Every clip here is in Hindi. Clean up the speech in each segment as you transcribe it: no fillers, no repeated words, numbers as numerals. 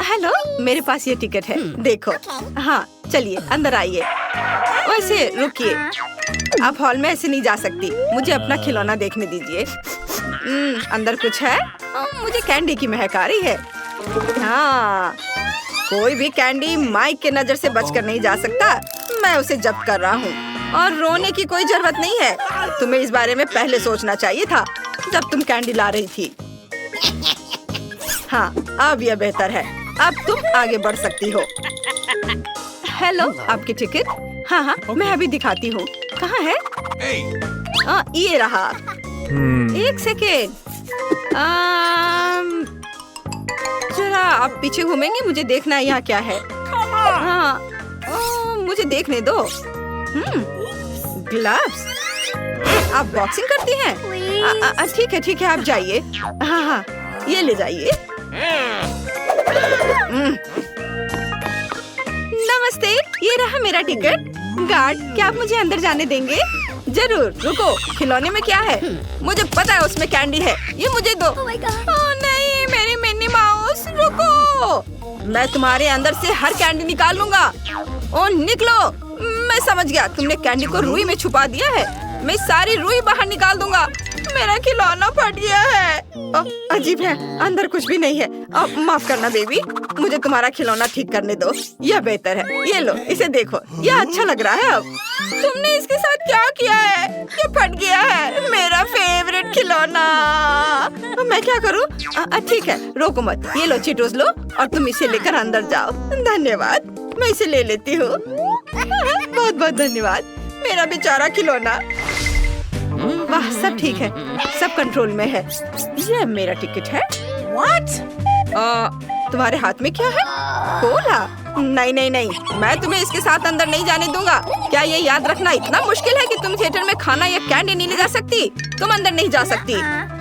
हेलो, मेरे पास ये टिकट है, देखो। हाँ चलिए अंदर आइए। वैसे रुकिए, आप हॉल में ऐसे नहीं जा सकती, मुझे अपना खिलौना देखने दीजिए। अंदर कुछ है? मुझे कैंडी की महक आ रही है। हाँ, कोई भी कैंडी माइक के नजर से बचकर नहीं जा सकता। मैं उसे जब्त कर रहा हूँ और रोने की कोई जरूरत नहीं है। तुम्हें इस बारे में पहले सोचना चाहिए था जब तुम कैंडी ला रही थी। हाँ, अब यह बेहतर है। अब तुम आगे बढ़ सकती हो। हेलो, आपकी टिकट? हाँ हाँ, मैं अभी दिखाती हूँ। कहाँ है? ये रहा। एक सेकेंड, जरा आप पीछे घूमेंगे, मुझे देखना है यहाँ क्या है। हाँ, मुझे देखने दो। ग्लव्स? आप बॉक्सिंग करती हैं? ठीक है ठीक है, आप जाइए। हाँ हाँ, ये ले जाइए। नमस्ते, ये रहा मेरा टिकट। गार्ड, क्या आप मुझे अंदर जाने देंगे? जरूर। रुको, खिलौने में क्या है? मुझे पता है उसमें कैंडी है, ये मुझे दो। ओह नहीं, मेरी मिनी माउस, रुको। मैं तुम्हारे अंदर से हर कैंडी निकाल लूंगा। ओह निकलो। मैं समझ गया, तुमने कैंडी को रुई में छुपा दिया है। मैं सारी रुई बाहर निकाल दूंगा। मेरा खिलौना फट गया है। अजीब है, अंदर कुछ भी नहीं है। माफ करना बेबी, मुझे तुम्हारा खिलौना ठीक करने दो, यह बेहतर है। ये लो, इसे देखो, यह अच्छा लग रहा है। अब तुमने इसके साथ क्या किया है? ये फट गया है, मेरा फेवरेट खिलौना। मैं क्या करूं? ठीक है, रोको मत। ये लो चीटोस लो, और तुम इसे लेकर अंदर जाओ। धन्यवाद, मैं इसे ले लेती हूँ। बहुत बहुत धन्यवाद, मेरा बेचारा खिलौना। वाह, सब ठीक है, सब कंट्रोल में है। ये मेरा टिकट है। What? तुम्हारे हाथ में क्या है? कोला? नहीं नहीं नहीं, मैं तुम्हें इसके साथ अंदर नहीं जाने दूंगा। क्या ये याद रखना इतना मुश्किल है कि तुम थिएटर में खाना या कैंडी नहीं ले जा सकती? तुम अंदर नहीं जा सकती।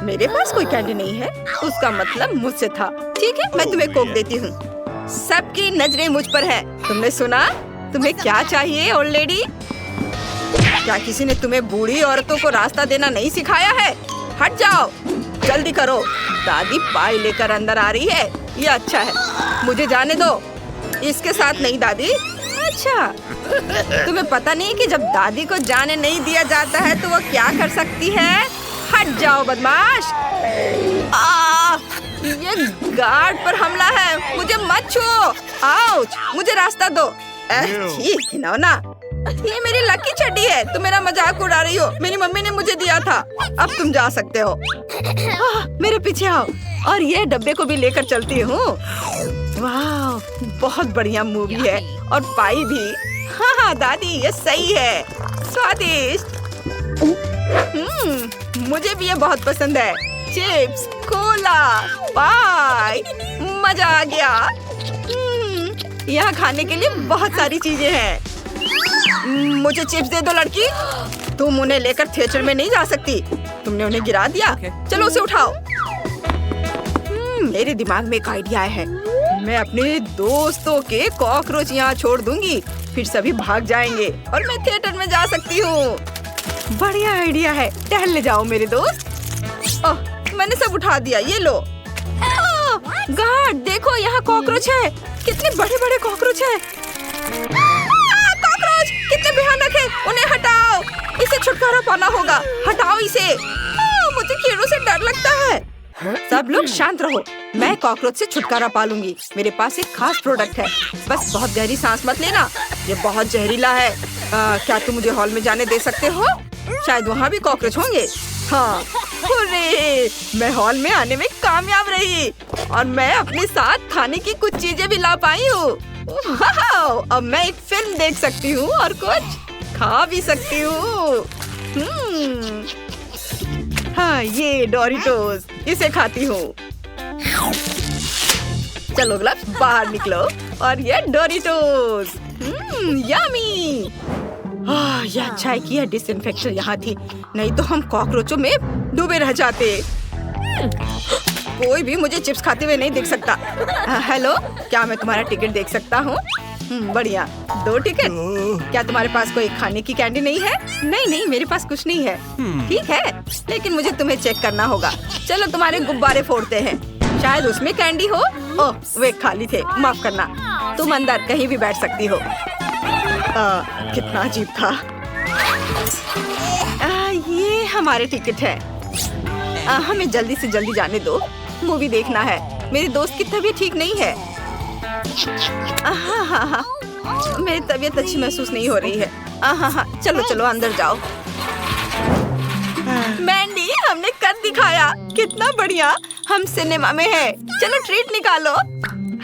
मेरे पास कोई कैंडी नहीं है, उसका मतलब मुझसे था। ठीक है, मैं तुम्हें कोक देती हूँ। सबकी नजरें मुझ पर है। तुमने सुना? तुम्हें क्या चाहिए ओल्ड लेडी? क्या किसी ने तुम्हें बूढ़ी औरतों को रास्ता देना नहीं सिखाया है? हट जाओ, जल्दी करो। दादी पाई लेकर अंदर आ रही है। ये अच्छा है, मुझे जाने दो। इसके साथ नहीं दादी। अच्छा, तुम्हें पता नहीं कि जब दादी को जाने नहीं दिया जाता है तो वो क्या कर सकती है? हट जाओ बदमाश। ये गार्ड पर हमला है, मुझे मत छुओ। आउच, मुझे रास्ता दो। ठीक है ना, ये मेरी लकी चड्डी है। तुम मेरा मजाक उड़ा रही हो, मेरी मम्मी ने मुझे दिया था। अब तुम जा सकते हो। मेरे पीछे आओ, और ये डब्बे को भी लेकर चलती हूँ। वाह, बहुत बढ़िया मूवी है, और पाई भी। हाँ दादी, ये सही है, स्वादिष्ट। मुझे भी ये बहुत पसंद है। चिप्स, कोला, पाई, मजा आ गया। यहाँ खाने के लिए बहुत सारी चीजें हैं। मुझे चिप्स दे दो लड़की। तुम उन्हें लेकर थिएटर में नहीं जा सकती, तुमने उन्हें गिरा दिया। चलो उसे उठाओ। मेरे दिमाग में एक आइडिया है। मैं अपने दोस्तों के कॉकरोच यहाँ छोड़ दूंगी, फिर सभी भाग जाएंगे और मैं थिएटर में जा सकती हूँ। बढ़िया आइडिया है, टहलने जाओ मेरे दोस्त। ओह, मैंने सब उठा दिया, ये लो। गार्ड देखो, यहाँ कॉकरोच है। कितने बड़े बड़े कॉकरोच है। कॉकरोच कितने भयानक है, उन्हें हटाओ। इसे छुटकारा पाना होगा, हटाओ इसे। मुझे कीड़ों से डर लगता है। सब लोग शांत रहो, मैं कॉकरोच से छुटकारा पा लूंगी। मेरे पास एक खास प्रोडक्ट है, बस बहुत गहरी सांस मत लेना, ये बहुत जहरीला है। क्या तुम मुझे हॉल में जाने दे सकते हो? शायद वहाँ भी कॉकरोच होंगे। हाँ, हुर्रे, मैं हॉल में आने में कामयाब रही, और मैं अपने साथ खाने की कुछ चीजें भी ला पाई हूँ। अब मैं एक फिल्म देख सकती हूँ और कुछ खा भी सकती हूँ। हाँ, ये डोरिटोस, इसे खाती हूँ। चलो ग्लव्स, बाहर निकलो, और ये डोरिटोस। यम्मी। यह अच्छा है कि यह डिसइंफेक्शन यहाँ थी, नहीं तो हम कॉकरोचों में डूबे रह जाते। कोई भी मुझे चिप्स खाते हुए नहीं देख सकता। हेलो, क्या मैं तुम्हारा टिकट देख सकता हूँ? बढ़िया, 2 टिकट। क्या तुम्हारे पास कोई खाने की कैंडी नहीं है? नहीं, मेरे पास कुछ नहीं है। ठीक है, लेकिन मुझे तुम्हें चेक करना होगा। चलो तुम्हारे गुब्बारे फोड़ते हैं। शायद उसमें कैंडी हो। ओह, वे खाली थे, माफ करना। तुम अंदर कहीं भी बैठ सकती हो। कितना अजीब था। ये हमारे टिकट है। हमें जल्दी से जल्दी जाने दो, मूवी देखना है। मेरी दोस्त की तबीयत ठीक नहीं है। हाँ, मेरी तबीयत अच्छी महसूस नहीं हो रही है। हाँ, चलो चलो अंदर जाओ। मैंडी, हमने कर दिखाया, कितना बढ़िया। हम सिनेमा में है। चलो ट्रीट निकालो।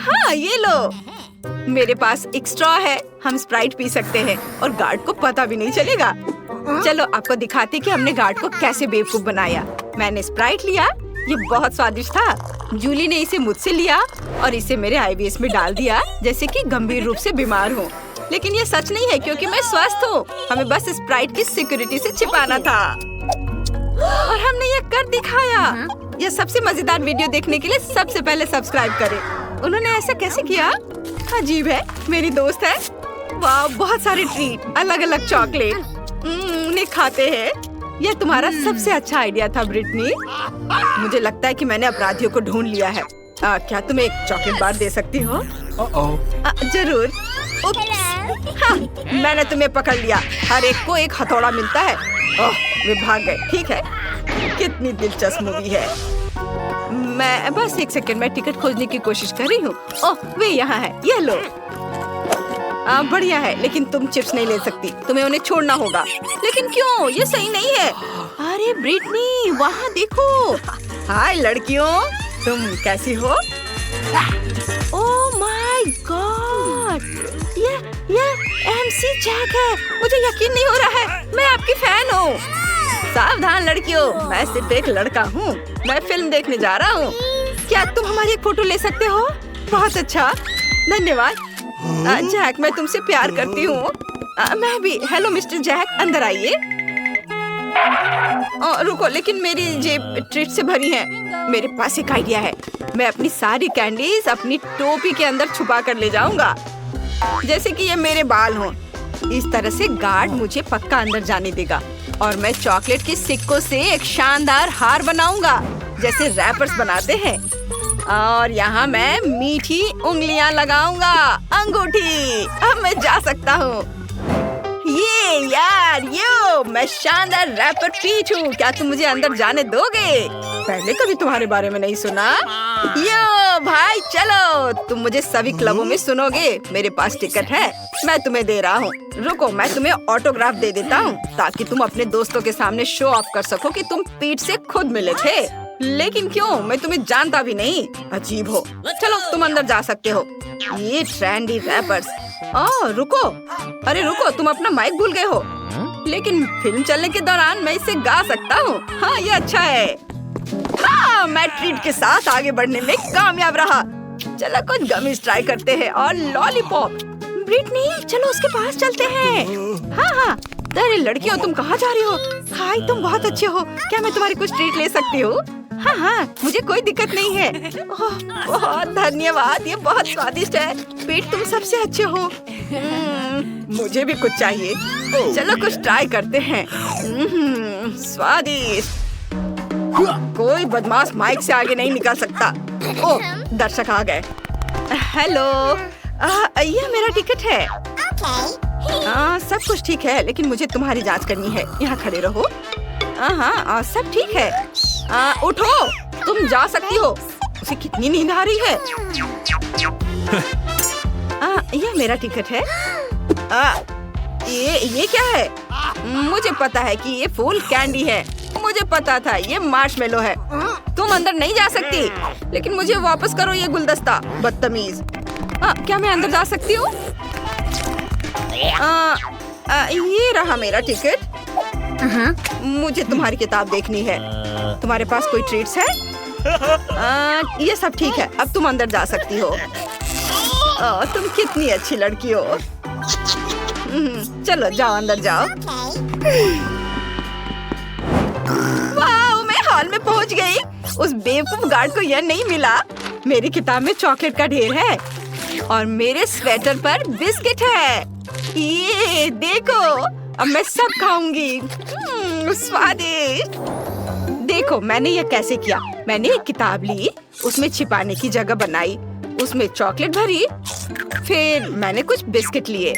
हाँ, ये लो। मेरे पास एक स्ट्रॉ है, हम स्प्राइट पी सकते हैं और गार्ड को पता भी नहीं चलेगा। चलो आपको दिखाते कि हमने गार्ड को कैसे बेवकूफ बनाया। मैंने स्प्राइट लिया, ये बहुत स्वादिष्ट था। जूली ने इसे मुझसे लिया और इसे मेरे आईवीएस में डाल दिया, जैसे कि गंभीर रूप से बीमार हूँ। लेकिन ये सच नहीं है क्योंकि मैं स्वस्थ हूँ। हमें बस स्प्राइट की सिक्योरिटी से छिपाना था और हमने ये कर दिखाया। यह सबसे मजेदार वीडियो देखने के लिए सबसे पहले सब्सक्राइब करें। उन्होंने ऐसा कैसे किया? अजीब है। मेरी दोस्त है। वाह, बहुत सारे ट्रीट, अलग अलग चॉकलेट। उन्हें खाते हैं। यह तुम्हारा सबसे अच्छा आइडिया था ब्रिटनी। मुझे लगता है कि मैंने अपराधियों को ढूंढ लिया है। क्या तुम एक चॉकलेट बार दे सकती हो? जरूर। हाँ, मैंने तुम्हें पकड़ लिया। हर एक को एक हथौड़ा मिलता है। ओह, वे भाग गए। ठीक है, कितनी दिलचस्प मूवी है। मैं बस एक सेकंड में टिकट खोजने की कोशिश कर रही हूँ। ओह, वे यहाँ है, ये लो। बढ़िया है, लेकिन तुम चिप्स नहीं ले सकती, तुम्हें उन्हें छोड़ना होगा। लेकिन क्यों? ये सही नहीं है। अरे ब्रिटनी, वहाँ देखो। हाय लड़कियों, तुम कैसी हो? ओह माय गॉड, ये एमसी जैक है। मुझे यकीन नहीं हो रहा है, मैं आपकी फैन हूँ। सावधान लड़कियों, मैं सिर्फ एक लड़का हूँ। मैं फिल्म देखने जा रहा हूँ। क्या तुम हमारी एक फोटो ले सकते हो? बहुत अच्छा, धन्यवाद। जैक, मैं तुमसे प्यार करती हूँ। मैं भी। हेलो मिस्टर जैक, अंदर आइए। रुको, लेकिन मेरी जेब ट्रीट से भरी है। मेरे पास एक आइडिया है। मैं अपनी सारी कैंडीज अपनी टोपी के अंदर छुपा कर ले जाऊंगा, जैसे कि ये मेरे बाल हों। इस तरह से गार्ड मुझे पक्का अंदर जाने देगा और मैं चॉकलेट के सिक्कों से एक शानदार हार बनाऊंगा, जैसे रैपर्स बनाते हैं। और यहाँ मैं मीठी उंगलियां लगाऊंगा, अंगूठी। अब मैं जा सकता हूँ। ये यार, मैं शानदार रैपर पीच हूँ। क्या तुम मुझे अंदर जाने दोगे? पहले कभी तुम्हारे बारे में नहीं सुना। यो भाई, चलो, तुम मुझे सभी क्लबों में सुनोगे। मेरे पास टिकट है, मैं तुम्हें दे रहा हूँ। रुको, मैं तुम्हें ऑटोग्राफ दे देता हूँ ताकि तुम अपने दोस्तों के सामने शो ऑफ कर सको कि तुम पीठ से खुद मिले थे। लेकिन क्यों? मैं तुम्हें जानता भी नहीं। अजीब हो। चलो, तुम अंदर जा सकते हो। ये ट्रेंडी रैपर्स। रुको, अरे रुको, तुम अपना माइक भूल गए हो। लेकिन फिल्म चलने के दौरान मैं इसे गा सकता हूँ। हाँ, ये अच्छा है। हाँ, मैं ट्रीट के साथ आगे बढ़ने में कामयाब रहा। चलो कुछ गमीज ट्राई करते हैं और लॉलीपॉप। ब्रिटनी, चलो उसके पास चलते हैं। हाँ, अरे लड़कियों, तुम कहाँ जा रही हो? हाय, तुम बहुत अच्छे हो। क्या मैं तुम्हारी कुछ ट्रीट ले सकती हूँ? हाँ, मुझे कोई दिक्कत नहीं है। ओह, बहुत धन्यवाद, ये बहुत स्वादिष्ट है। पीट, तुम सबसे अच्छे हो। मुझे भी कुछ चाहिए। चलो कुछ ट्राई करते हैं। स्वादिष्ट। कोई बदमाश माइक से आगे नहीं निकल सकता। ओह, दर्शक आ गए। हेलो, ये मेरा टिकट है। सब कुछ ठीक है, लेकिन मुझे तुम्हारी जांच करनी है। यहाँ खड़े रहो। हाँ, सब ठीक है। उठो, तुम जा सकती हो। उसे कितनी नींद आ रही है। ये मेरा टिकट है। ये क्या है? मुझे पता है कि ये फूल कैंडी है। मुझे पता था ये मार्शमेलो है। तुम अंदर नहीं जा सकती। लेकिन मुझे वापस करो ये गुलदस्ता, बदतमीज। क्या मैं अंदर जा सकती हूँ? ये रहा मेरा टिकट। मुझे तुम्हारी किताब देखनी है। तुम्हारे पास कोई ट्रीट्स है? ये सब ठीक है, अब तुम अंदर जा सकती हो। तुम कितनी अच्छी लड़की हो। चलो जाओ, अंदर जाओ। वाह, मैं हॉल में पहुंच गई। उस बेवकूफ गार्ड को यह नहीं मिला। मेरी किताब में चॉकलेट का ढेर है और मेरे स्वेटर पर बिस्किट है। ये देखो, अब मैं सब खाऊंगी। स्वादिष्ट। देखो मैंने यह कैसे किया। मैंने एक किताब ली, उसमें छिपाने की जगह बनाई, उसमें चॉकलेट भरी, फिर मैंने कुछ बिस्किट लिए।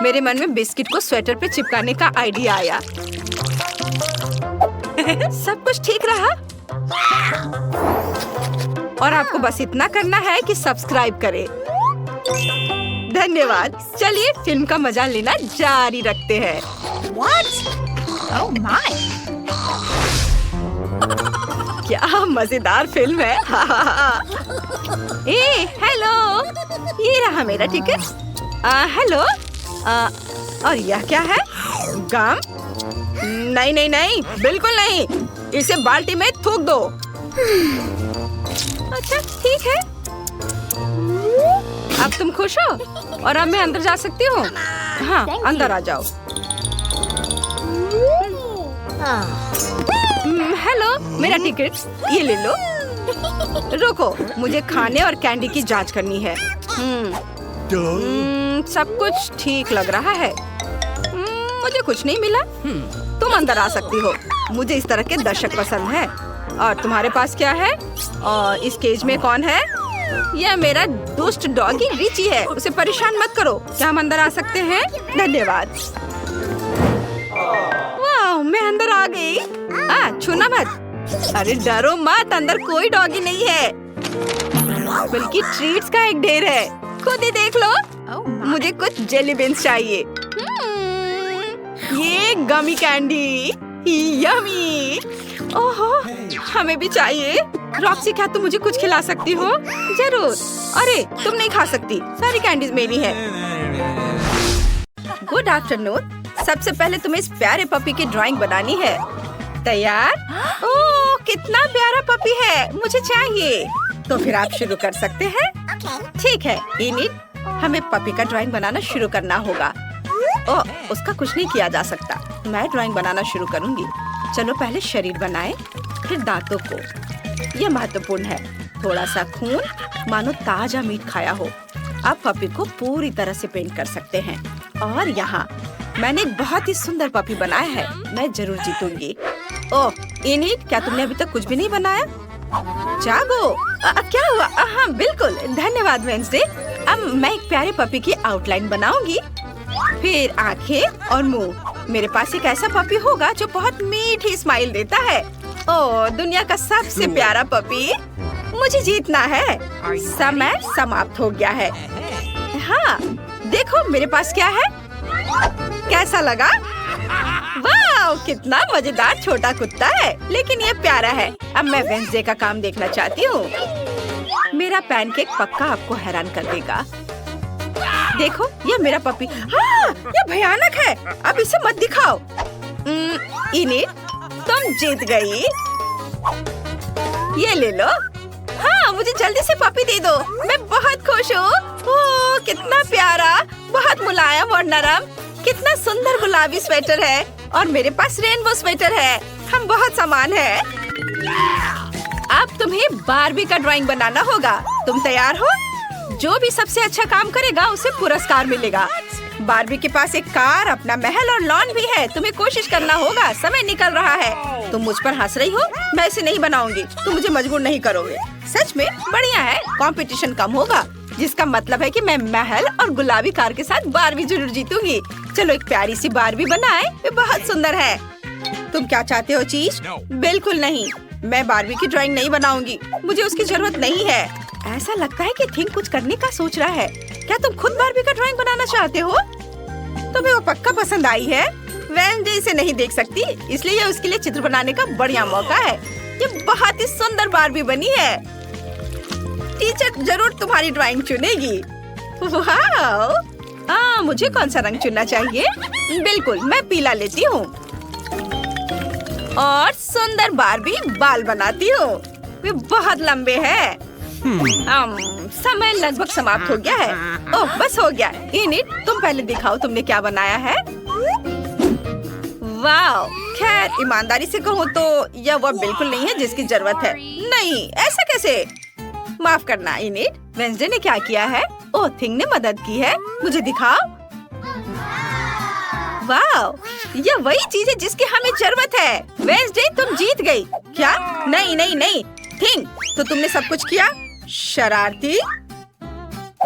मेरे मन में बिस्किट को स्वेटर पे चिपकाने का आइडिया आया। सब कुछ ठीक रहा। और आपको बस इतना करना है कि सब्सक्राइब करें। धन्यवाद। चलिए फिल्म का मजा लेना जारी रखते हैं। Oh my! क्या मजेदार फिल्म है। ए, हेलो, ये रहा मेरा टिकट। हेलो, और यह क्या है? गम? नहीं नहीं नहीं, बिल्कुल नहीं। इसे बाल्टी में थूक दो। अच्छा ठीक है। अब तुम खुश हो और अब मैं अंदर जा सकती हूँ? हाँ, अंदर आ जाओ। हेलो, मेरा टिकट, ये ले लो। रुको, मुझे खाने और कैंडी की जांच करनी है। सब कुछ ठीक लग रहा है। मुझे कुछ नहीं मिला। तुम अंदर आ सकती हो। मुझे इस तरह के दर्शक पसंद है। और तुम्हारे पास क्या है? और इस केज में कौन है? यह मेरा दुष्ट डॉगी रिची है। उसे परेशान मत करो। क्या हम अंदर आ सकते हैं? धन्यवाद। वाह, मैं अंदर आ गई। छूना मत। अरे डरो मत, अंदर कोई डॉगी नहीं है, बल्कि ट्रीट्स का एक ढेर है। खुद ही देख लो। मुझे कुछ जेली बीन्स चाहिए। ये गमी कैंडी, यम्मी। ओहो, हमें भी चाहिए। रॉक्सी, क्या तुम मुझे कुछ खिला सकती हो? जरूर। अरे तुम नहीं खा सकती, सारी कैंडीज मेरी है। Good afternoon. सबसे पहले तुम्हें इस प्यारे पपी की ड्राइंग बनानी है। तैयार? ओह, कितना प्यारा पपी है, मुझे चाहिए। तो फिर आप शुरू कर सकते हैं। ठीक है इनिट, हमें पपी का ड्राइंग बनाना शुरू करना होगा। ओह, उसका कुछ नहीं किया जा सकता। मैं ड्राइंग बनाना शुरू करूंगी। चलो पहले शरीर बनाएं, फिर दांतों को। यह महत्वपूर्ण है। थोड़ा सा खून, मानो ताजा मीट खाया हो। आप पपी को पूरी तरह से पेंट कर सकते हैं। और यहाँ मैंने एक बहुत ही सुंदर पपी बनाया है। मैं जरूर जीतूंगी। ओह इनिट, क्या तुमने अभी तक कुछ भी नहीं बनाया? जागो। क्या हुआ? हाँ बिल्कुल, धन्यवाद वेंसडे। अब मैं एक प्यारे पपी की आउटलाइन बनाऊंगी, फिर आंखें और मुंह। मेरे पास एक ऐसा पपी होगा जो बहुत मीठी स्माइल देता है। ओह, दुनिया का सबसे प्यारा पपी। मुझे जीतना है। समय समाप्त हो गया है। हाँ, देखो मेरे पास क्या है। कैसा लगा? वाह, कितना मजेदार छोटा कुत्ता है, लेकिन ये प्यारा है। अब मैं वेंसडे का काम देखना चाहती हूँ। मेरा पैनकेक पक्का आपको हैरान कर देगा। देखो, ये मेरा पपी। हाँ, ये भयानक है। अब इसे मत दिखाओ। इनिट, तुम जीत गई। ये ले लो। हाँ, मुझे जल्दी से पपी दे दो। मैं बहुत खुश हूँ। ओह, कितना प्यारा, बहुत मुलायम और नरम। कितना सुंदर गुलाबी स्वेटर है। और मेरे पास रेनबो स्वेटर है। हम बहुत समान हैं। अब तुम्हें बारबी का ड्राइंग बनाना होगा। तुम तैयार हो? जो भी सबसे अच्छा काम करेगा उसे पुरस्कार मिलेगा। बारबी के पास एक कार, अपना महल और लॉन भी है। तुम्हें कोशिश करना होगा। समय निकल रहा है। तुम मुझ पर हंस रही हो? मैं इसे नहीं बनाऊंगी। तुम मुझे मजबूर नहीं करोगे। सच में बढ़िया है। कंपटीशन कम होगा, जिसका मतलब है कि मैं महल और गुलाबी कार के साथ बारबी जरूर जीतूंगी। चलो एक प्यारी सी बारबी बनाए। वे बहुत सुंदर है। तुम क्या चाहते हो चीज? बिल्कुल नहीं, मैं बारबी की ड्राइंग नहीं बनाऊंगी। मुझे उसकी जरूरत नहीं है। ऐसा लगता है कि थिंक कुछ करने का सोच रहा है। क्या तुम खुद बारबी का ड्राइंग बनाना चाहते हो? तुम्हें वो पक्का पसंद आई है। वेंसडे इसे नहीं देख सकती, इसलिए ये उसके लिए चित्र बनाने का बढ़िया मौका है। ये बहुत ही सुंदर बारबी बनी है। टीचर जरूर तुम्हारी ड्राइंग चुनेगी। वाह! मुझे कौन सा रंग चुनना चाहिए? बिल्कुल, मैं पीला लेती हूँ। और सुंदर बारबी बाल बनाती हूँ। वे बहुत लंबे हैं। समय लगभग समाप्त हो गया है। ओह, बस हो गया। इनिट, तुम पहले दिखाओ तुमने क्या बनाया है। वाह! खैर, ईमानदारी से कहूँ तो यह वो बिल्कुल नहीं है जिसकी जरूरत है। नहीं, ऐसा कैसे? माफ करना इनिट, वेंसडे ने क्या किया है? ओह, थिंग ने मदद की है। मुझे दिखाओ। वाह, ये वही चीज है जिसकी हमें जरूरत है। वेंसडे तुम जीत गई। क्या? नहीं नहीं नहीं, थिंक, तो तुमने सब कुछ किया, शरारती।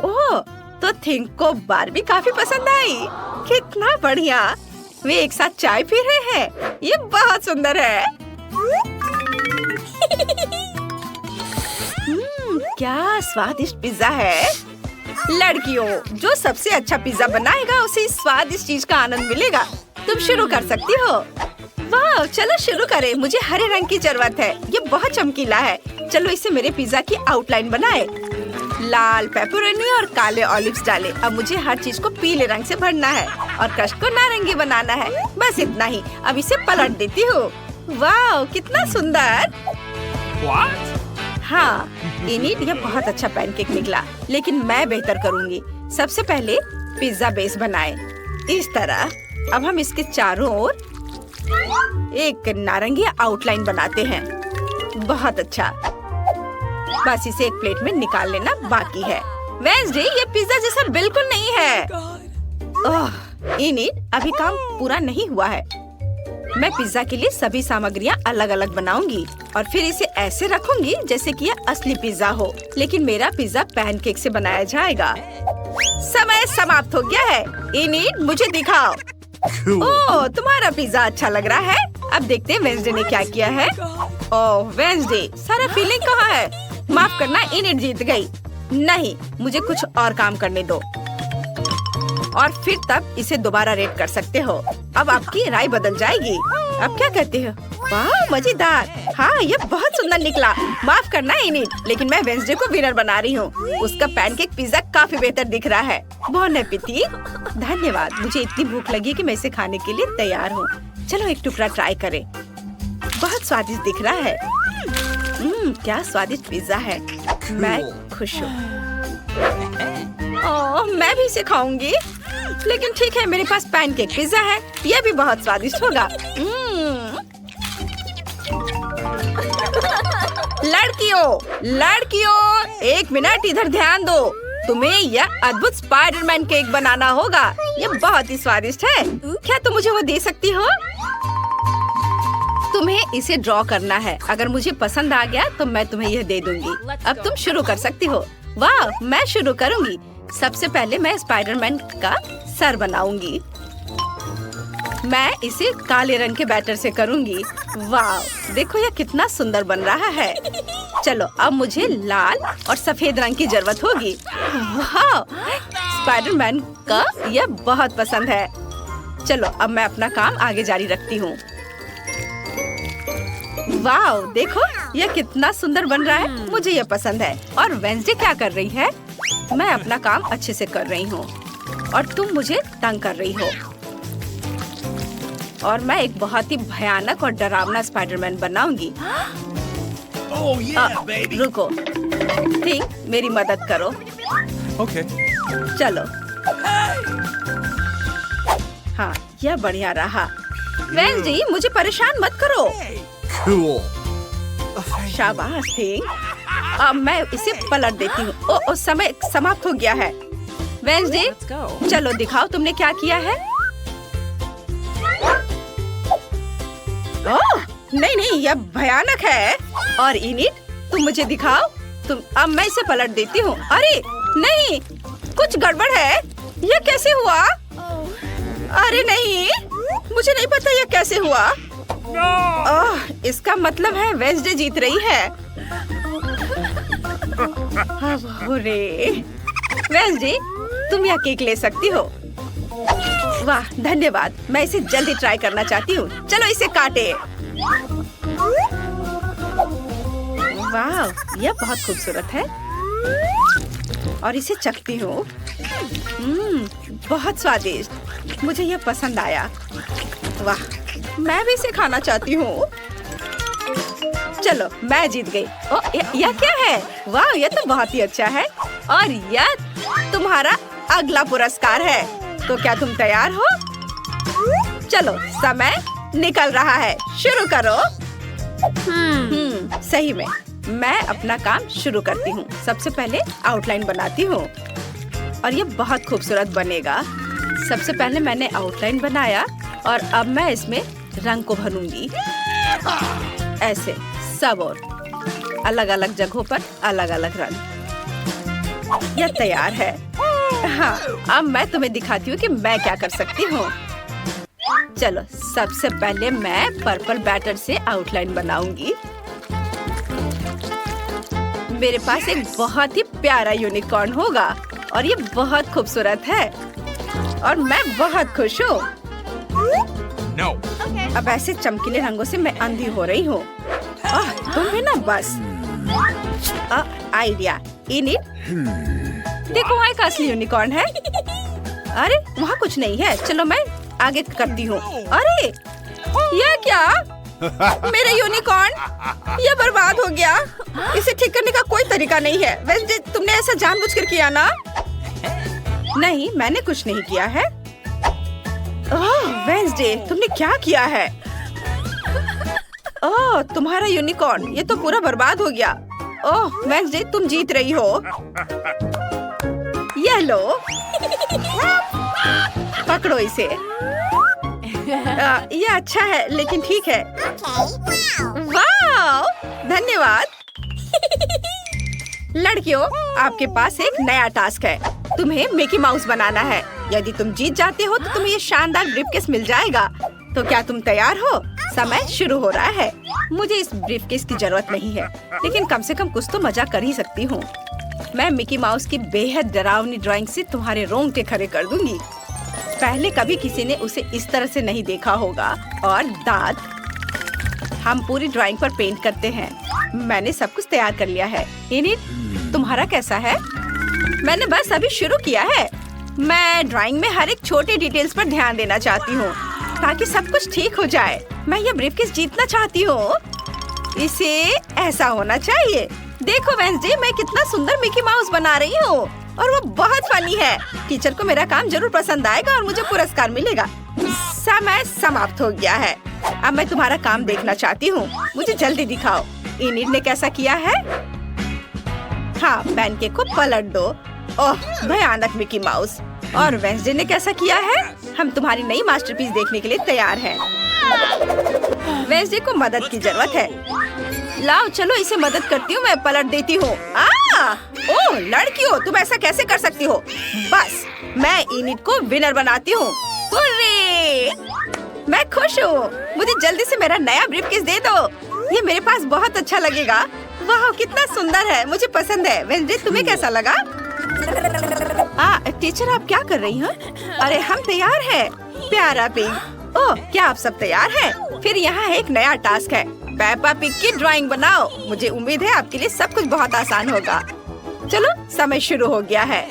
ओह, तो थिंक को बारबी काफी पसंद आई। कितना बढ़िया, वे एक साथ चाय पी रहे हैं। ये बहुत सुंदर है। क्या स्वादिष्ट पिज्जा है। लड़कियों, जो सबसे अच्छा पिज्जा बनाएगा उसे इस स्वादिष्ट चीज का आनंद मिलेगा। तुम शुरू कर सकती हो। वाह, चलो शुरू करें। मुझे हरे रंग की जरूरत है, ये बहुत चमकीला है। चलो इसे मेरे पिज्जा की आउटलाइन बनाए। लाल पेपरोनी और काले ऑलिव्स डालें। अब मुझे हर चीज को पीले रंग से भरना है और क्रस्ट को नारंगी बनाना है। बस इतना ही। अब इसे पलट देती हूँ। वाह, कितना सुंदर। हाँ, इनिट, ये बहुत अच्छा पैनकेक निकला, लेकिन मैं बेहतर करूँगी। सबसे पहले पिज्जा बेस बनाएं, इस तरह। अब हम इसके चारों ओर एक नारंगी आउटलाइन बनाते हैं। बहुत अच्छा। बस इसे एक प्लेट में निकाल लेना बाकी है। वेंसडे, ये पिज्जा जैसा बिल्कुल नहीं है। ओह, इनिट, अभी काम पूरा नहीं हुआ है। मैं पिज्जा के लिए सभी सामग्रियाँ अलग अलग बनाऊंगी और फिर इसे ऐसे रखूंगी जैसे कि यह असली पिज्जा हो, लेकिन मेरा पिज्जा पैनकेक से बनाया जाएगा। समय समाप्त हो गया है। इनिट, मुझे दिखाओ। ओह, तुम्हारा पिज्जा अच्छा लग रहा है। अब देखते हैं वेंसडे ने क्या किया है। ओह वेंसडे, सारा फीलिंग कहाँ है? माफ करना, इनिट जीत गई। नहीं, मुझे कुछ और काम करने दो और फिर तब इसे दोबारा रेट कर सकते हो। अब आपकी राय बदल जाएगी। अब क्या कहते हो? वाह, मजेदार। हाँ, ये बहुत सुंदर निकला। माफ करना इनिट, लेकिन मैं वेंसडे को विनर बना रही हूँ। उसका पैनकेक पिज्जा काफी बेहतर दिख रहा है। बॉन एपेटिट। धन्यवाद, मुझे इतनी भूख लगी कि मैं इसे खाने के लिए तैयार हूँ। चलो एक टुकड़ा ट्राई करें। बहुत स्वादिष्ट दिख रहा है। क्या स्वादिष्ट पिज्जा है। मैं खुश हूँ। ओह, मैं भी इसे खाऊंगी। लेकिन ठीक है, मेरे पास पैनकेक पिज्जा है, यह भी बहुत स्वादिष्ट होगा। लड़कियों, एक मिनट इधर ध्यान दो। तुम्हें यह अद्भुत स्पाइडरमैन केक बनाना होगा। यह बहुत ही स्वादिष्ट है। क्या तुम मुझे वो दे सकती हो? तुम्हें इसे ड्रॉ करना है। अगर मुझे पसंद आ गया तो मैं तुम्हें यह दे दूंगी। अब तुम शुरू कर सकती हो। वाह, मैं शुरू करूंगी। सबसे पहले मैं स्पाइडरमैन का सर बनाऊंगी। मैं इसे काले रंग के बैटर से करूंगी। वाह, देखो यह कितना सुंदर बन रहा है। चलो, अब मुझे लाल और सफेद रंग की जरूरत होगी। वाह, स्पाइडरमैन का यह बहुत पसंद है। चलो, अब मैं अपना काम आगे जारी रखती हूँ। वाह, देखो यह कितना सुंदर बन रहा है। मुझे यह पसंद है। और वेंसडे क्या कर रही है? मैं अपना काम अच्छे से कर रही हूँ और तुम मुझे तंग कर रही हो। और मैं एक बहुत ही भयानक और डरावना स्पाइडरमैन बनाऊंगी। रुको, थिंक, मेरी मदद करो। Okay. चलो। हाँ, यह बढ़िया रहा। वेंसडे, मुझे परेशान मत करो। Cool. शाबाश थिंक। अब मैं इसे पलट देती हूँ। ओ, समय समाप्त हो गया है। वेंसडे, चलो दिखाओ तुमने क्या किया है। ओह, नहीं, यह भयानक है। और इनिट, तुम मुझे दिखाओ। अब मैं इसे पलट देती हूँ। अरे नहीं, कुछ गड़बड़ है। यह कैसे हुआ? अरे नहीं, मुझे नहीं पता यह कैसे हुआ। इसका मतलब है वेंसडे जीत रही है। वेंसडे, तुम यह केक ले सकती हो। वाह, धन्यवाद। मैं इसे जल्दी ट्राई करना चाहती हूँ। चलो इसे काटे। वाह, यह बहुत खूबसूरत है। और इसे चखती हूँ। बहुत स्वादिष्ट। मुझे यह पसंद आया। वाह, मैं भी इसे खाना चाहती हूँ। चलो, मैं जीत गई। ओ, यह क्या है? वाह, यह तो बहुत ही अच्छा है। और यह तुम्हारा अगला पुरस्कार है। तो क्या तुम तैयार हो? चलो, समय निकल रहा है। शुरू करो। सही में मैं अपना काम शुरू करती हूँ। सबसे पहले आउटलाइन बनाती हूँ और ये बहुत खूबसूरत बनेगा। सबसे पहले मैंने आउटलाइन बनाया और अब मैं इसमें रंग को भरूंगी। ऐसे सब और अलग अलग जगहों पर अलग अलग रंग। यह तैयार है। हाँ, अब मैं तुम्हें दिखाती हूँ कि मैं क्या कर सकती हूँ। चलो, सबसे पहले मैं पर्पल बैटर से आउटलाइन बनाऊंगी। मेरे पास एक बहुत ही प्यारा यूनिकॉर्न होगा और ये बहुत खूबसूरत है और मैं बहुत खुश हूँ। No. अब ऐसे चमकीले रंगों से मैं अंधी हो रही हूँ। तुम भी ना बस। Idea, init. देखो, वहाँ एक असली यूनिकॉर्न है। अरे, वहाँ कुछ नहीं है। चलो मैं आगे करती हूँ। अरे, यह क्या? मेरा यूनिकॉर्न ये बर्बाद हो गया। इसे ठीक करने का कोई तरीका नहीं है। वैसे तुमने ऐसा जानबूझकर किया ना? नहीं, मैंने कुछ नहीं किया है। ओह, वेंसडे, तुमने क्या किया है? ओह, तुम्हारा यूनिकॉर्न ये तो पूरा बर्बाद हो गया। ओह, वेंसडे, तुम जीत रही हो। ये लो, पकड़ो इसे। ये अच्छा है, लेकिन ठीक है। वाह, धन्यवाद। लड़कियों, आपके पास एक नया टास्क है। तुम्हें मिकी माउस बनाना है। यदि तुम जीत जाते हो तो तुम्हें ये शानदार ब्रीफकेस मिल जाएगा। तो क्या तुम तैयार हो? समय शुरू हो रहा है। मुझे इस ब्रीफकेस की जरूरत नहीं है, लेकिन कम से कम कुछ तो मजा कर ही सकती हूँ। मैं मिकी माउस की बेहद डरावनी ड्राइंग से तुम्हारे रोंगटे खड़े कर दूंगी। पहले कभी किसी ने उसे इस तरह से नहीं देखा होगा। और दांत, हम पूरी ड्राइंग पर पेंट करते हैं। मैंने सब कुछ तैयार कर लिया है। इनिट, तुम्हारा कैसा है? मैंने बस अभी शुरू किया है। मैं ड्राइंग में हर एक छोटे डिटेल्स पर ध्यान देना चाहती हूँ ताकि सब कुछ ठीक हो जाए। मैं ये ब्रीफकेस जीतना चाहती हूँ। इसे ऐसा होना चाहिए। देखो वेंसडे, मैं कितना सुंदर मिकी माउस बना रही हूँ और वो बहुत फनी है। टीचर को मेरा काम जरूर पसंद आएगा और मुझे पुरस्कार मिलेगा। समय समाप्त हो गया है। अब मैं तुम्हारा काम देखना चाहती हूँ। मुझे जल्दी दिखाओ। इनिट ने कैसा किया है? हाँ, पैनकेक को पलट दो। ओह, भयानक मिकी माउस। और वेंसडे ने कैसा किया है? हम तुम्हारी नई मास्टरपीस देखने के लिए तैयार हैं। वेंसडे को मदद की जरूरत है। लाओ, चलो इसे मदद करती हूँ। मैं पलट देती हूँ। ओह, लड़कियों, तुम ऐसा कैसे कर सकती हो? बस, मैं इनिट को विनर बनाती हूँ। मैं खुश हूँ। मुझे जल्दी से मेरा नया ब्रीफकेस दे दो। ये मेरे पास बहुत अच्छा लगेगा। वाह, कितना सुंदर है। मुझे पसंद है। वेंसडे, तुम्हें कैसा लगा? टीचर, आप क्या कर रही हैं? अरे, हम तैयार हैं। प्यारा पिग। ओह, क्या आप सब तैयार हैं? फिर यहाँ एक नया टास्क है। पेप्पा पिग की ड्राइंग बनाओ। मुझे उम्मीद है आपके लिए सब कुछ बहुत आसान होगा। चलो, समय शुरू हो गया है।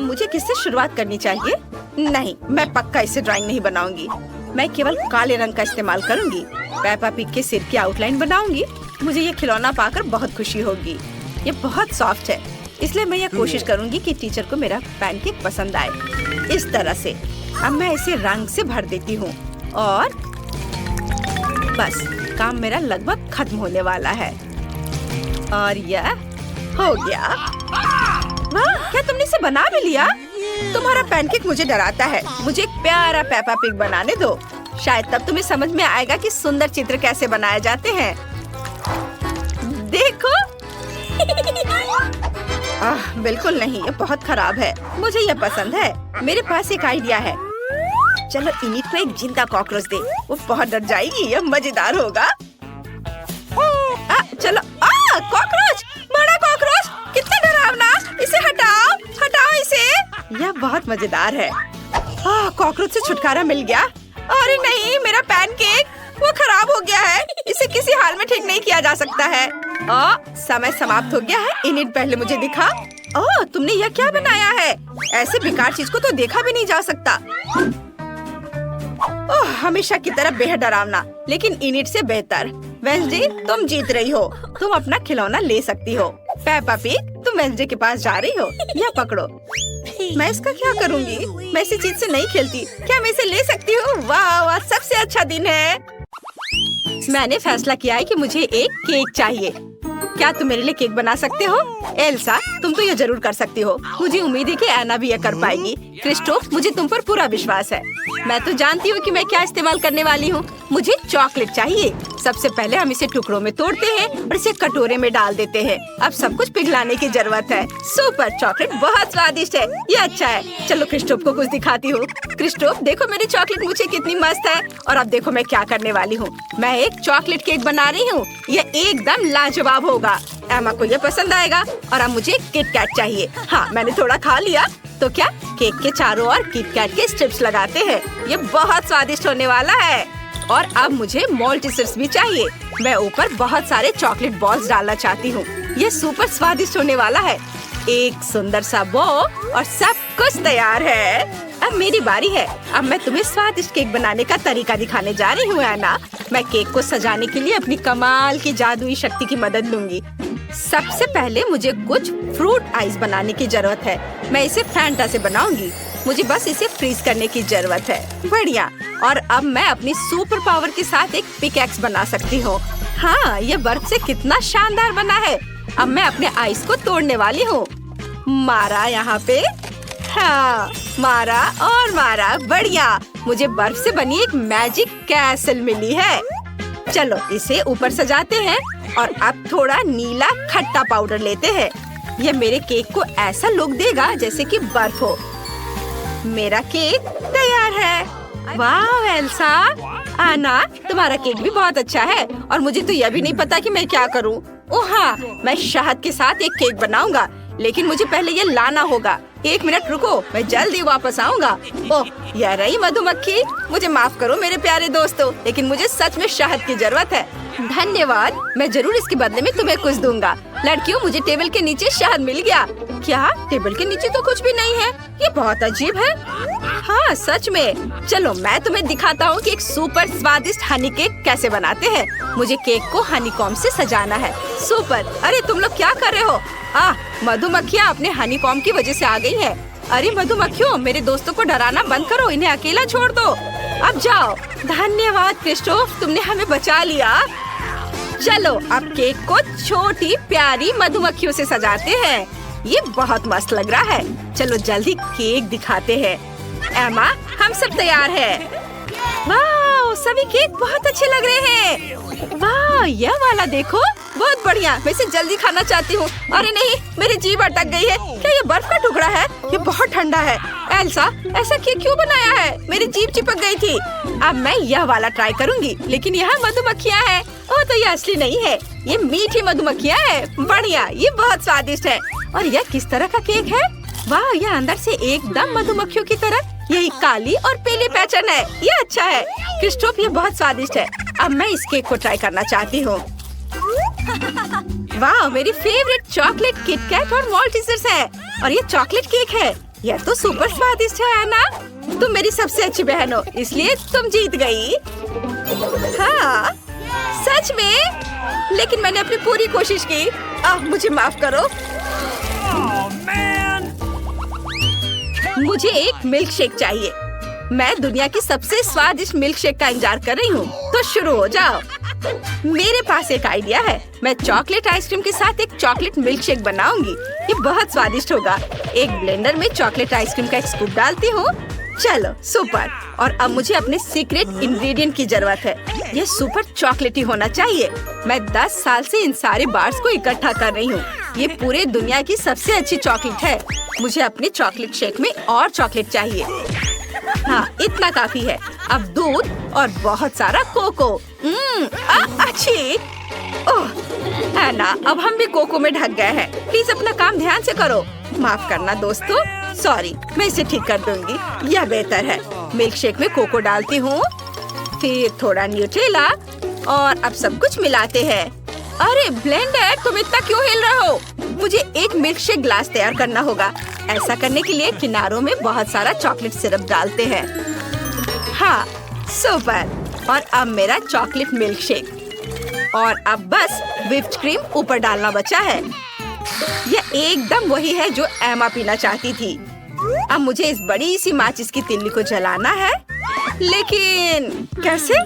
मुझे किससे शुरुआत करनी चाहिए? नहीं, मैं पक्का इससे ड्राइंग नहीं बनाऊंगी। मैं केवल काले रंग का इस्तेमाल करूंगी। पेप्पा पिग के सिर की आउटलाइन बनाऊंगी। मुझे ये खिलौना पाकर बहुत खुशी होगी। ये बहुत सॉफ्ट है, इसलिए मैं ये कोशिश करूंगी कि टीचर को मेरा पैनकेक पसंद आए। इस तरह से अब मैं इसे रंग से भर देती हूँ और बस, काम मेरा लगभग खत्म होने वाला है। और यह हो गया। वाह, क्या तुमने इसे बना भी लिया? तुम्हारा पैनकेक मुझे डराता है। मुझे एक प्यारा पेप्पा पिग बनाने दो। शायद तब तुम्हें समझ में आएगा कि सुंदर चित्र कैसे बनाए जाते हैं। देखो। बिल्कुल नहीं, ये बहुत खराब है। मुझे ये पसंद है। मेरे पास एक आइडिया है। चलो, इनिट को एक जिंदा कॉकरोच दे। वो बहुत डर जाएगी। यह मजेदार होगा। चलो, कॉकरोच, बड़ा कॉकरोच, कितना डरावना। इसे हटाओ, हटाओ इसे। यह बहुत मजेदार है। कॉकरोच से छुटकारा मिल गया। अरे नहीं, मेरा पैनकेक वो खराब हो गया है। इसे किसी हाल में ठीक नहीं किया जा सकता है। समय समाप्त हो गया है। इनिट, पहले मुझे दिखा। तुमने यह क्या बनाया है? ऐसे बेकार चीज को तो देखा भी नहीं जा सकता। हमेशा की तरह बेहद डरावना, लेकिन इनिट से बेहतर। वेंसडे, तुम जीत रही हो। तुम अपना खिलौना ले सकती हो। पेप्पा पिग, तुम वेंसडे के पास जा रही हो। यह पकड़ो। मैं इसका क्या करूँगी? मैं इसी चीज से नहीं खेलती। क्या मैं इसे ले सकती हूँ? वाह, आज सबसे अच्छा दिन है। मैंने फैसला किया है कि मुझे एक केक चाहिए। क्या तुम मेरे लिए केक बना सकते हो? एल्सा, तुम तो ये जरूर कर सकती हो। मुझे उम्मीद है कि एना भी ये कर पाएगी। क्रिस्टोफ, मुझे तुम पर पूरा विश्वास है। मैं तो जानती हूँ कि मैं क्या इस्तेमाल करने वाली हूँ। मुझे चॉकलेट चाहिए। सबसे पहले हम इसे टुकड़ों में तोड़ते हैं और इसे कटोरे में डाल देते हैं। अब सब कुछ पिघलाने की जरूरत है। सुपर, चॉकलेट बहुत स्वादिष्ट है। ये अच्छा है। चलो क्रिस्टोफ को कुछ दिखाती हूँ। क्रिस्टोफ, देखो मेरी चॉकलेट मुझे कितनी मस्त है। और अब देखो मैं क्या करने वाली हूँ। मैं एक चॉकलेट केक बना रही हूँ। ये एकदम लाजवाब होगा। एमा को ये पसंद आएगा। और अब मुझे किट कैट चाहिए। हाँ, मैंने थोड़ा खा लिया। तो क्या केक के चारों ओर किट कैट के स्ट्रिप्स लगाते हैं। ये बहुत स्वादिष्ट होने वाला है। और अब मुझे मोल्टिसर्स भी चाहिए। मैं ऊपर बहुत सारे चॉकलेट बॉल्स डालना चाहती हूँ। ये सुपर स्वादिष्ट होने वाला है। एक सुंदर सा बो और सब कुछ तैयार है। अब मेरी बारी है। अब मैं तुम्हें स्वादिष्ट केक बनाने का तरीका दिखाने जा रही हूँ एना। मैं केक को सजाने के लिए अपनी कमाल की जादुई शक्ति की मदद लूंगी। सबसे पहले मुझे कुछ फ्रूट आइस बनाने की जरूरत है। मैं इसे फैंटा से बनाऊंगी। मुझे बस इसे फ्रीज करने की जरूरत है। बढ़िया। और अब मैं अपनी सुपर पावर के साथ एक पिकैक्स बना सकती हूँ। हाँ, ये बर्फ से कितना शानदार बना है। अब मैं अपने आइस को तोड़ने वाली हूँ। मारा यहाँ पे। हाँ, मारा और मारा। बढ़िया। मुझे बर्फ से बनी एक मैजिक कैसल मिली है। चलो इसे ऊपर सजाते हैं। और अब थोड़ा नीला खट्टा पाउडर लेते हैं। ये मेरे केक को ऐसा लुक देगा जैसे कि बर्फ हो। मेरा केक तैयार है। वाह एल्सा, आना, तुम्हारा केक भी बहुत अच्छा है। और मुझे तो यह भी नहीं पता कि मैं क्या करूं। ओह हाँ, मैं शहद के साथ एक केक बनाऊंगा। लेकिन मुझे पहले ये लाना होगा। 1 मिनट रुको, मैं जल्दी वापस आऊंगा। ओह, यह रही मधुमक्खी। मुझे माफ करो मेरे प्यारे दोस्तों, लेकिन मुझे सच में शहद की जरूरत है। धन्यवाद, मैं जरूर इसके बदले में तुम्हें कुछ दूंगा। लड़कियों, मुझे टेबल के नीचे शहद मिल गया। क्या? टेबल के नीचे तो कुछ भी नहीं है। ये बहुत अजीब है। हाँ सच में। चलो मैं तुम्हें दिखाता हूँ कि एक सुपर स्वादिष्ट हनी केक कैसे बनाते हैं। मुझे केक को हनीकॉम्ब से सजाना है। सुपर। अरे तुम लोग क्या कर रहे हो? मधुमक्खियाँ अपने हनीकॉम्ब की वजह से आ गई है। अरे मधुमक्खियों, मेरे दोस्तों को डराना बंद करो। इन्हें अकेला छोड़ दो। अब जाओ। धन्यवाद क्रिस्टोफ, तुमने हमें बचा लिया। चलो अब केक को छोटी प्यारी मधुमक्खियों से सजाते हैं। ये बहुत मस्त लग रहा है। चलो जल्दी केक दिखाते हैं। एमा, हम सब तैयार हैं। वाह, सभी केक बहुत अच्छे लग रहे हैं। वाह, यह वाला देखो, बहुत बढ़िया। मैं इसे जल्दी खाना चाहती हूँ। अरे नहीं, मेरी जीभ अटक गई है। क्या ये बर्फ का टुकड़ा है? ये बहुत ठंडा है। एल्सा, ऐसा केक क्यों बनाया है? मेरी जीभ चिपक गई थी। अब मैं यह वाला ट्राई करूँगी। लेकिन यहाँ मधुमक्खियाँ हैं। ओह, तो ये असली नहीं है, ये मीठी मधुमक्खियाँ हैं। बढ़िया, ये बहुत स्वादिष्ट है। और यह किस तरह का केक है? वाह, यह अंदर से एकदम मधुमक्खियों की तरह। यही काली और पीली पैटर्न है। ये अच्छा है। क्रिस्टोफ, ये बहुत स्वादिष्ट है। अब मैं इस केक को ट्राई करना चाहती हूँ। वाह, मेरी फेवरेट चॉकलेट किटकैट और माल्टेजर्स है। और ये चॉकलेट केक है। यह तो सुपर स्वादिष्ट है ना? तुम मेरी सबसे अच्छी बहन हो, इसलिए तुम जीत गई। हाँ सच में, लेकिन मैंने अपनी पूरी कोशिश की। मुझे माफ करो। मुझे एक मिल्क शेक चाहिए। मैं दुनिया की सबसे स्वादिष्ट मिल्क शेक का इंतजार कर रही हूँ। तो शुरू हो जाओ। मेरे पास एक आइडिया है। मैं चॉकलेट आइसक्रीम के साथ एक चॉकलेट मिल्क शेक बनाऊंगी। ये बहुत स्वादिष्ट होगा। एक ब्लेंडर में चॉकलेट आइसक्रीम का एक स्कूप डालती हूँ। चलो सुपर। और अब मुझे अपने सीक्रेट इंग्रेडिएंट की जरूरत है। ये सुपर चॉकलेटी होना चाहिए। मैं 10 साल से इन सारे बार्स को इकट्ठा कर रही हूँ। ये पूरे दुनिया की सबसे अच्छी चॉकलेट है। मुझे अपने चॉकलेट शेक में और चॉकलेट चाहिए। हाँ, इतना काफी है। अब दूध और बहुत सारा कोको। अच्छी। ओह एना, अब हम भी कोको में ढक गए हैं। प्लीज अपना काम ध्यान से करो। माफ करना दोस्तों, सॉरी। मैं इसे ठीक कर दूंगी। यह बेहतर है। मिल्क शेक में कोको डालती हूँ, फिर थोड़ा न्यूट्रेला और अब सब कुछ मिलाते हैं। अरे ब्लेंडर, तुम इतना क्यों हिल रहे हो? मुझे एक मिल्क शेक ग्लास तैयार करना होगा। ऐसा करने के लिए किनारों में बहुत सारा चॉकलेट सिरप डालते हैं। हाँ सुपर। और अब मेरा चॉकलेट मिल्क शेक। और अब बस व्हिप्ड क्रीम ऊपर डालना बचा है। यह एकदम वही है जो एमा पीना चाहती थी। अब मुझे इस बड़ी सी माचिस की तिल्ली को जलाना है। लेकिन कैसे?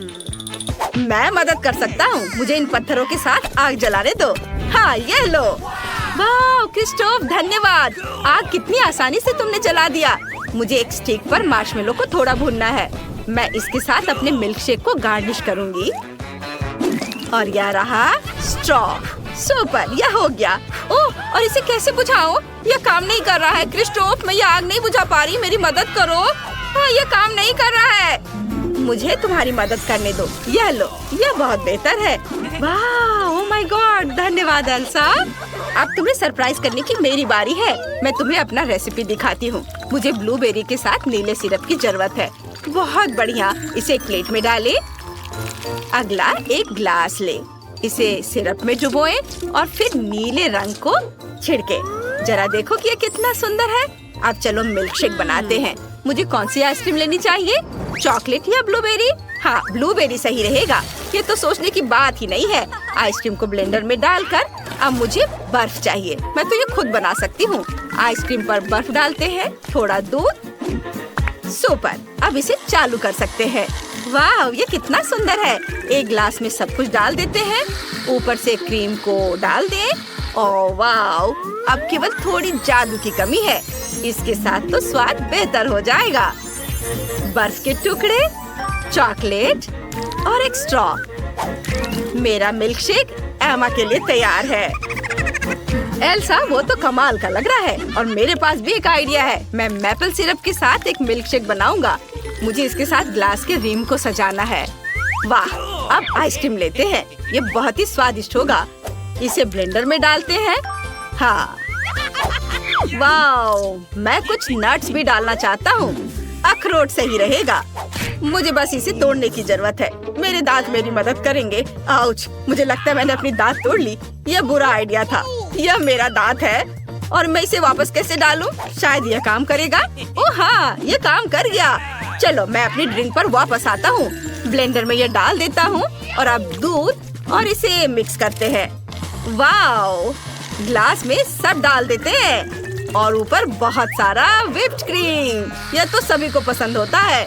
मैं मदद कर सकता हूँ। मुझे इन पत्थरों के साथ आग जलाने दो। हाँ ये लो। वाह क्रिस्टोफ, धन्यवाद। आग कितनी आसानी से तुमने जला दिया। मुझे एक स्टिक पर मार्शमेलो को थोड़ा भूनना है। मैं इसके साथ अपने मिल्क शेक को गार्निश करूंगी। और यह रहा स्ट्रॉ। सुपर, यह हो गया। ओह, और इसे कैसे बुझाऊं? यह काम नहीं कर रहा है। क्रिस्टोफ, मैं यह आग नहीं बुझा पा रही, मेरी मदद करो। हाँ, यह काम नहीं कर रहा है। मुझे तुम्हारी मदद करने दो। यह लो, यह बहुत बेहतर है। वाह, ओह माय गॉड, धन्यवाद एल्सा। अब तुम्हें सरप्राइज करने की मेरी बारी है। मैं तुम्हें अपना रेसिपी दिखाती हूँ। मुझे ब्लूबेरी के साथ नीले सिरप की जरूरत है। बहुत बढ़िया, इसे एक प्लेट में डालें। अगला एक ग्लास ले, इसे सिरप में डुबोएं और फिर नीले रंग को छिड़के। जरा देखो कि ये कितना सुंदर है। अब चलो मिल्क शेक बनाते हैं। मुझे कौन सी आइसक्रीम लेनी चाहिए, चॉकलेट या ब्लूबेरी? हाँ, ब्लूबेरी सही रहेगा। ये तो सोचने की बात ही नहीं है। आइसक्रीम को ब्लेंडर में डालकर अब मुझे बर्फ चाहिए। मैं तो ये खुद बना सकती हूँ। आइसक्रीम पर बर्फ डालते हैं, थोड़ा दूध। सुपर, अब इसे चालू कर सकते हैं। वाह, ये कितना सुंदर है। एक ग्लास में सब कुछ डाल देते हैं। ऊपर से क्रीम को डाल दें। ओह वाह, अब केवल थोड़ी जादू की कमी है। इसके साथ तो स्वाद बेहतर हो जाएगा। बर्फ के टुकड़े, चॉकलेट और एक स्ट्रॉ। मेरा मिल्क शेक एमा के लिए तैयार है। एल्सा, वो तो कमाल का लग रहा है। और मेरे पास भी एक आइडिया है। मैं मैपल सिरप के साथ एक मिल्क शेक बनाऊंगा। मुझे इसके साथ ग्लास के रिम को सजाना है। वाह, अब आइसक्रीम लेते हैं। ये बहुत ही स्वादिष्ट होगा। इसे ब्लेंडर में डालते हैं। हाँ, वाह, मैं कुछ नट्स भी डालना चाहता हूँ। अखरोट सही रहेगा। मुझे बस इसे तोड़ने की जरूरत है। मेरे दांत मेरी मदद करेंगे। आउच, मुझे लगता है मैंने अपनी दांत तोड़ ली। यह बुरा आइडिया था। यह मेरा दांत है और मैं इसे वापस कैसे डालूं? शायद यह काम करेगा। ओह हाँ, यह काम कर गया। चलो, मैं अपनी ड्रिंक पर वापस आता हूँ। ब्लेंडर में यह डाल देता हूँ और अब दूध और इसे मिक्स करते हैं। वाओ, ग्लास में सब डाल देते हैं और ऊपर बहुत सारा व्हिप्ड क्रीम। यह तो सभी को पसंद होता है।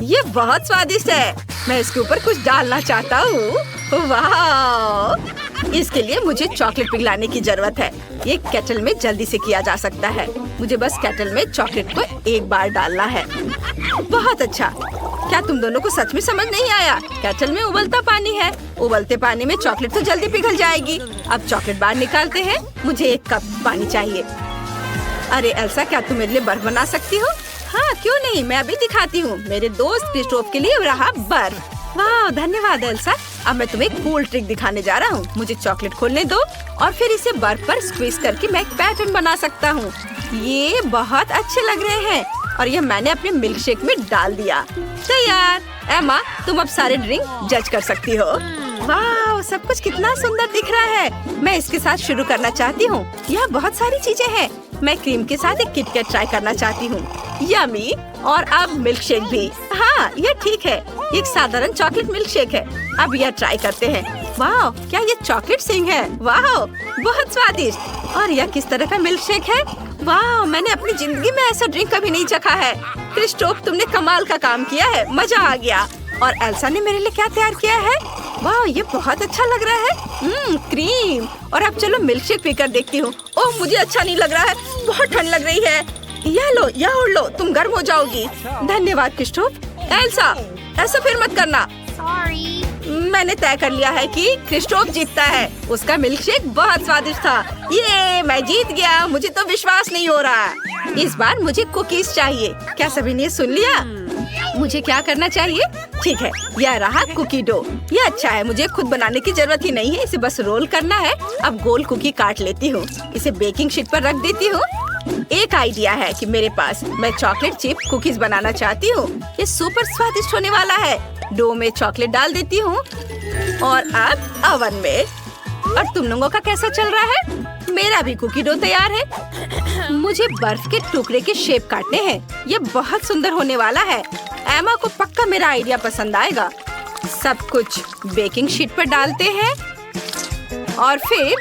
ये बहुत स्वादिष्ट है। मैं इसके ऊपर कुछ डालना चाहता हूँ। वाह, इसके लिए मुझे चॉकलेट पिघलाने की जरूरत है। ये केटल में जल्दी से किया जा सकता है। मुझे बस केटल में चॉकलेट को एक बार डालना है। बहुत अच्छा। क्या तुम दोनों को सच में समझ नहीं आया? केटल में उबलता पानी है। उबलते पानी में चॉकलेट तो जल्दी पिघल जाएगी। अब चॉकलेट बाहर निकालते हैं। मुझे 1 कप पानी चाहिए। अरे एल्सा, क्या तुम मेरे लिए बर्फ बना सकती हो? हाँ, क्यों नहीं, मैं अभी दिखाती हूँ। मेरे दोस्त क्रिस्टोफ के लिए रहा बर्फ। वाह, धन्यवाद एल्सा। अब मैं तुम्हें एक कूल ट्रिक दिखाने जा रहा हूँ। मुझे चॉकलेट खोलने दो और फिर इसे बर्फ पर स्क्वीज करके मैं एक पैटर्न बना सकता हूँ। ये बहुत अच्छे लग रहे हैं और ये मैंने अपने मिल्क शेक में डाल दिया। तैयार। एमा, तुम अब सारे ड्रिंक जज कर सकती हो। वाह, सब कुछ कितना सुंदर दिख रहा है। मैं इसके साथ शुरू करना चाहती हूँ। यहाँ बहुत सारी चीजें हैं। मैं क्रीम के साथ एक किटकैट ट्राई करना चाहती हूँ। यम्मी। और अब मिल्क शेक भी। हाँ, यह ठीक है। एक साधारण चॉकलेट मिल्क शेक है। अब यह ट्राई करते हैं। वाह, क्या ये चॉकलेट सिंग है? वाह, बहुत स्वादिष्ट। और यह किस तरह का मिल्क शेक है? वाह, मैंने अपनी जिंदगी में ऐसा ड्रिंक कभी नहीं चखा है। क्रिस्टोफ, तुमने कमाल का काम किया है। मजा आ गया। और एल्सा ने मेरे लिए क्या तैयार किया है? वाह, ये बहुत अच्छा लग रहा है। क्रीम। और अब चलो मिल्क शेक पीकर देखती हूँ। ओह, मुझे अच्छा नहीं लग रहा है। बहुत ठंड लग रही है। यह लो, यह ओढ़ लो, तुम गर्म हो जाओगी। धन्यवाद क्रिस्टोफ। एल्सा, ऐसा फिर मत करना। मैंने तय कर लिया है कि क्रिस्टोफ जीतता है। उसका मिल्क शेक बहुत स्वादिष्ट था। ये मैं जीत गया। मुझे तो विश्वास नहीं हो रहा। इस बार मुझे कुकीज चाहिए। क्या सभी ने सुन लिया? मुझे क्या करना चाहिए? ठीक है, यह रहा कुकी डो। यह अच्छा है। मुझे खुद बनाने की जरूरत ही नहीं है। इसे बस रोल करना है। अब गोल कुकी काट लेती हूँ। इसे बेकिंग शीट पर रख देती हूँ। एक आइडिया है कि मेरे पास। मैं चॉकलेट चिप कुकीज बनाना चाहती हूँ। ये सुपर स्वादिष्ट होने वाला है। डो में चॉकलेट डाल देती हूँ और अब अवन में। और तुम लोगों का कैसा चल रहा है? मेरा भी कुकी डो तैयार है। मुझे बर्फ के टुकड़े के शेप काटने हैं। ये बहुत सुंदर होने वाला है। एमा को पक्का मेरा आइडिया पसंद आएगा। सब कुछ बेकिंग शीट पर डालते हैं और फिर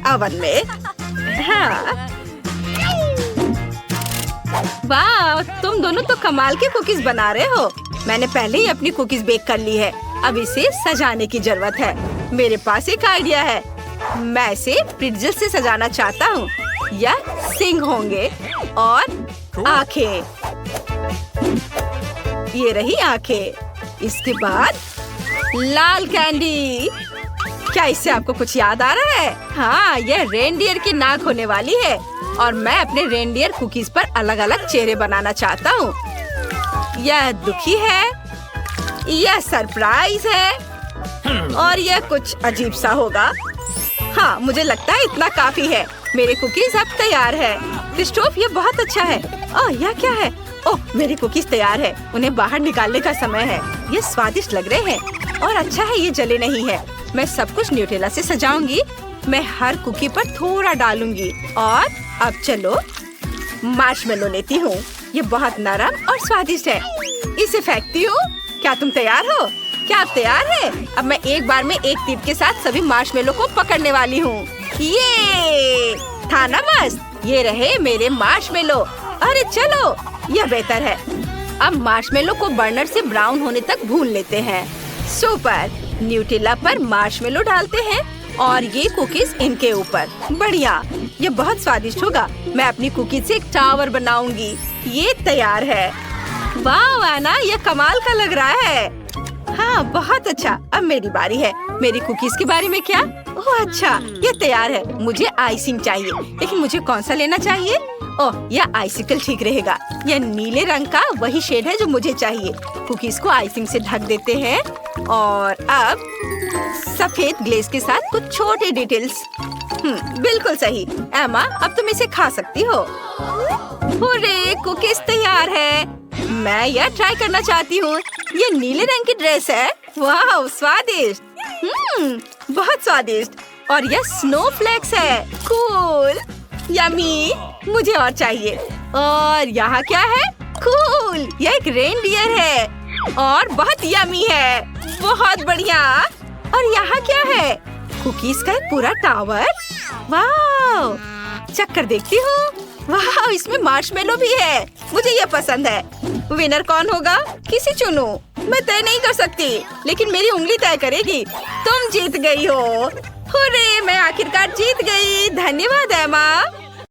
अवन में। हाँ, वाह, तुम दोनों तो कमाल के कुकीज बना रहे हो। मैंने पहले ही अपनी कुकीज बेक कर ली है। अब इसे सजाने की जरूरत है। मेरे पास एक आइडिया है। मैं इसे प्रिट्ज़ल से सजाना चाहता हूँ। यह सिंग होंगे और आंखें। ये रही आंखें। इसके बाद लाल कैंडी। क्या इससे आपको कुछ याद आ रहा है? हाँ, यह रेनडियर की नाक होने वाली है और मैं अपने रेनडियर कुकीज पर अलग अलग चेहरे बनाना चाहता हूँ। यह दुखी है, यह सरप्राइज है और यह कुछ अजीब सा होगा। हाँ, मुझे लगता है इतना काफी है। मेरे कुकीज अब तैयार है। क्रिस्टोफ, ये बहुत अच्छा है। ओह, यह क्या है? ओह, मेरी कुकीज तैयार है। उन्हें बाहर निकालने का समय है। ये स्वादिष्ट लग रहे हैं और अच्छा है ये जले नहीं है। मैं सब कुछ न्यूटेला से सजाऊंगी। मैं हर कुकी पर थोड़ा डालूंगी और अब चलो मार्शमेलो लेती हूँ। ये बहुत नरम और स्वादिष्ट है। इसे फेंकती हूँ। क्या तुम तैयार हो? क्या आप तैयार हैं? अब मैं एक बार में एक तीर के साथ सभी मार्शमेलो को पकड़ने वाली हूँ। ये था ना मस्त? ये रहे मेरे मार्शमेलो। अरे चलो, यह बेहतर है। अब मार्शमेलो को बर्नर से ब्राउन होने तक भून लेते हैं। सुपर। न्यूटेला पर मार्शमेलो डालते हैं और ये कुकीज इनके ऊपर। बढ़िया, ये बहुत स्वादिष्ट होगा। मैं अपनी कुकीज से एक टावर बनाऊंगी। ये तैयार है। वाह एना, ये कमाल का लग रहा है। हाँ, बहुत अच्छा। अब मेरी बारी है। मेरी कुकीज के बारे में क्या? ओह अच्छा, ये तैयार है। मुझे आइसिंग चाहिए, लेकिन मुझे कौन सा लेना चाहिए? ओह, यह आइसिकल ठीक रहेगा। यह नीले रंग का वही शेड है जो मुझे चाहिए। कुकीज को आइसिंग से ढक देते हैं और अब सफेद ग्लेज के साथ कुछ छोटे डिटेल्स। बिल्कुल सही। एमा, अब तुम इसे खा सकती हो। हुर्रे, कुकीज तैयार है। मैं यह ट्राई करना चाहती हूँ। ये नीले रंग की ड्रेस है। वाह, स्वादिष्ट। बहुत स्वादिष्ट। और यह स्नोफ्लेक्स है। Cool, yummy. मुझे और चाहिए। और यहाँ क्या है? कूल, यह एक रेनडियर है और बहुत यम्मी है। बहुत बढ़िया। और यहाँ क्या है? कुकीज का एक पूरा टावर। वाह, चक्कर देखती हूँ। वाह, इसमें मार्शमेलो भी है। मुझे ये पसंद है। विनर कौन होगा? किसे चुनूं? मैं तय नहीं कर सकती, लेकिन मेरी उंगली तय करेगी। तुम जीत गई हो। हुर्रे, मैं आखिरकार जीत गई। धन्यवाद एमा।